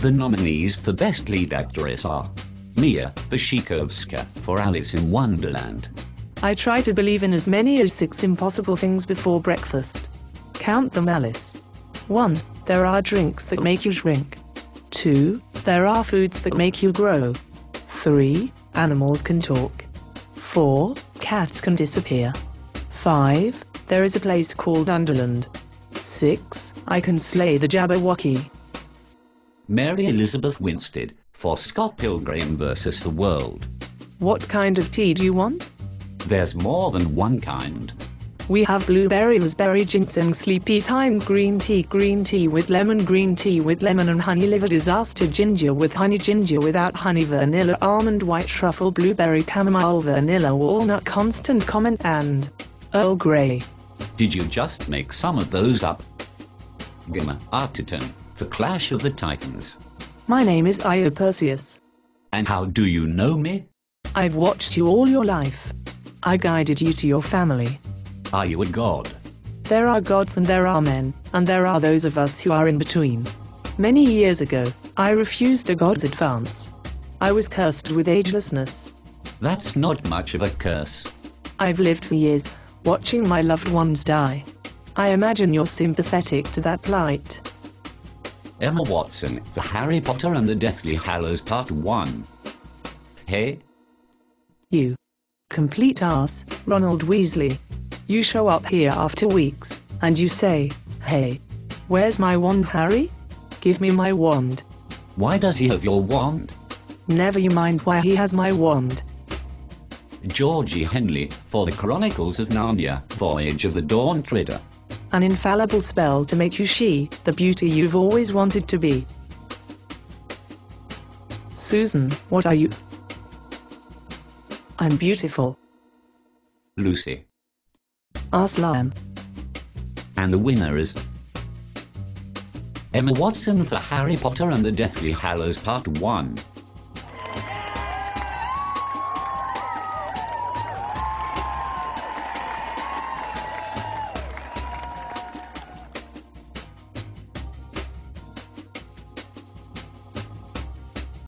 The nominees for Best Lead Actress are Mia Wasikowska for Alice in Wonderland. I try to believe in as many as 6 impossible things before breakfast. Count them, Alice. 1. There are drinks that make you shrink. 2. There are foods that make you grow. 3. Animals can talk. 4. Cats can disappear. 5. There is a place called Underland. 6. I can slay the Jabberwocky. Mary Elizabeth Winstead for Scott Pilgrim vs. the World. What kind of tea do you want? There's more than one kind. We have blueberry, raspberry, ginseng, sleepy time, green tea with lemon, green tea with lemon and honey, liver, disaster, ginger with honey, ginger without honey, vanilla, almond, white truffle, blueberry, chamomile, vanilla, walnut, constant comment, and Earl Grey. Did you just make some of those up? Gemma Arterton for Clash of the Titans. My name is Io Perseus. And how do you know me? I've watched you all your life. I guided you to your family. Are you a god? There are gods and there are men, and there are those of us who are in between. Many years ago, I refused a god's advance. I was cursed with agelessness. That's not much of a curse. I've lived for years, watching my loved ones die. I imagine you're sympathetic to that plight. Emma Watson for Harry Potter and the Deathly Hallows Part 1. Hey? You. Complete ass, Ronald Weasley. You show up here after weeks, and you say, "Hey, where's my wand, Harry? Give me my wand." Why does he have your wand? Never you mind why he has my wand. Georgie Henley for the Chronicles of Narnia, Voyage of the Dawn Treader. An infallible spell to make you the beauty you've always wanted to be. Susan, what are you? I'm beautiful. Lucy. Arslan. And the winner is Emma Watson for Harry Potter and the Deathly Hallows Part 1.